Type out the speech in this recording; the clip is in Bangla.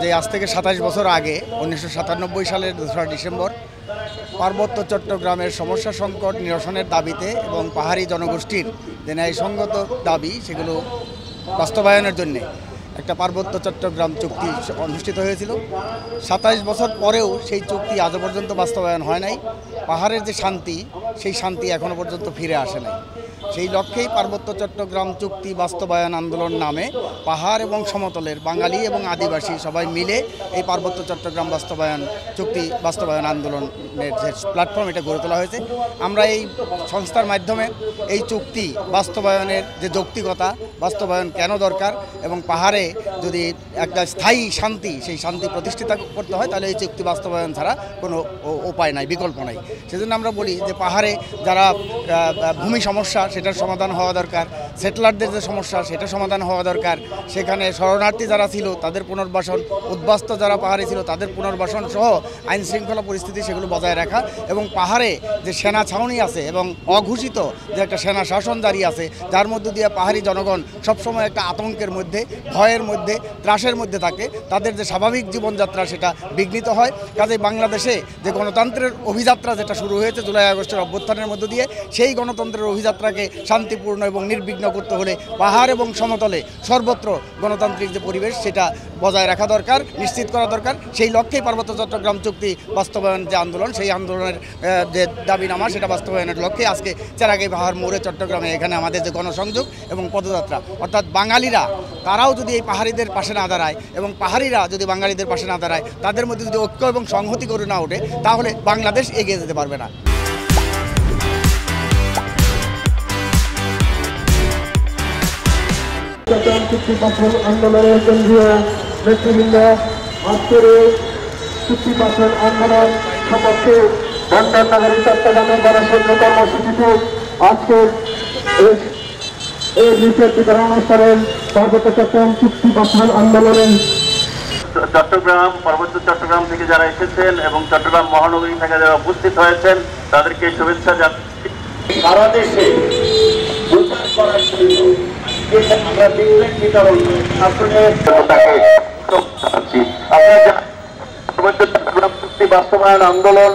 যে আজ থেকে ২৭ বছর আগে ১৯৯৭ সালের ২রা ডিসেম্বর পার্বত্য চট্টগ্রামের সমস্যা সংকট নিরসনের দাবিতে এবং পাহাড়ি জনগোষ্ঠীর যে ন্যায়সঙ্গত দাবি সেগুলো বাস্তবায়নের জন্যে একটা পার্বত্য চট্টগ্রাম চুক্তি অনুষ্ঠিত হয়েছিল। ২৭ বছর পরেও সেই চুক্তি আজও পর্যন্ত বাস্তবায়ন হয় নাই। পাহাড়ের যে শান্তি, সেই শান্তি এখনও পর্যন্ত ফিরে আসে নাই। সেই লক্ষ্যেই পার্বত্য চট্টগ্রাম চুক্তি বাস্তবায়ন আন্দোলন নামে পাহাড় এবং সমতলের বাঙালি এবং আদিবাসী সবাই মিলে এই পার্বত্য চট্টগ্রাম চুক্তি বাস্তবায়ন আন্দোলনের যে প্ল্যাটফর্ম এটা গড়ে তোলা হয়েছে। আমরা এই সংস্থার মাধ্যমে এই চুক্তি বাস্তবায়নের যে যৌক্তিকতা, বাস্তবায়ন কেন দরকার এবং পাহাড়ে যদি একটা স্থায়ী শান্তি, সেই শান্তি প্রতিষ্ঠিত করতে হয় তাহলে এই চুক্তি বাস্তবায়ন ছাড়া কোনো উপায় নাই, বিকল্প নাই। সেজন্য আমরা বলি যে পাহাড়ে যারা ভূমি সমস্যা সেটার সমাধান হওয়া দরকার, সেটেলারদের যে সমস্যা সেটা সমাধান হওয়া দরকার, সেখানে শরণার্থী যারা ছিল তাদের পুনর্বাসন, উদ্বাস্তু যারা পাহাড়ে ছিল তাদের পুনর্বাসন সহ আইন শৃঙ্খলা পরিস্থিতি সেগুলো বজায় রাখা এবং পাহাড়ে যে সেনা ছাউনি আছে এবং অঘোষিত যে একটা সেনা শাসন জারি আছে যার মধ্য দিয়ে পাহাড়ি জনগণ সবসময় একটা আতঙ্কের মধ্যে, ভয়ের মধ্যে, ত্রাসের মধ্যে থাকে, তাদের যে স্বাভাবিক জীবনযাত্রা সেটা বিঘ্নিত হয়। কাজেই বাংলাদেশে যে গণতন্ত্রের অভিযাত্রা যেটা শুরু হয়েছে জুলাই আগস্টের অভ্যুত্থানের মধ্য দিয়ে, সেই গণতন্ত্রের অভিযাত্রাকে শান্তিপূর্ণ এবং নির্বিঘ্ন করতে হলে পাহাড় এবং সমতলে সর্বত্র গণতান্ত্রিক যে পরিবেশ সেটা বজায় রাখা দরকার, নিশ্চিত করা দরকার। সেই লক্ষ্যেই পার্বত্য চট্টগ্রাম চুক্তি বাস্তবায়ন যে আন্দোলন, সেই আন্দোলনের যে দাবিনামা সেটা বাস্তবায়নের লক্ষ্যে আজকে চেরাগী পাহাড় মোড়ে চট্টগ্রামে এখানে আমাদের যে গণসংযোগ এবং পদযাত্রা, অর্থাৎ বাঙালিরা তারাও যদি এই পাহাড়িদের পাশে না দাঁড়ায় এবং পাহাড়িরা যদি বাঙালিদের পাশে না দাঁড়ায়, তাদের মধ্যে যদি ঐক্য এবং সংহতি করে না ওঠে, তাহলে বাংলাদেশ এগিয়ে যেতে পারবে না। আন্দোলনের কেন্দ্রীয় নেতৃবৃন্দ আজকের চুক্তি বাস্তবায়ন আন্দোলন সপক্ষে বন্টন নগরী চট্টগ্রামের গণসংযোগ কর্মসূচিতে আজকের এই লিফলেট বিতরণ অনুষ্ঠানের পার্বত্য চট্টগ্রাম চুক্তি বাস্তবায়ন আন্দোলনের পার্বত্য চট্টগ্রাম থেকে যারা এসেছেন এবং চট্টগ্রাম মহানগরী থেকে যারা উপস্থিত হয়েছেন তাদেরকে শুভেচ্ছা জানাচ্ছি। সারা দেশে আমরা লিফলেট বিতরণ আসলে চট্টগ্রাম চুক্তি বাস্তবায়ন আন্দোলন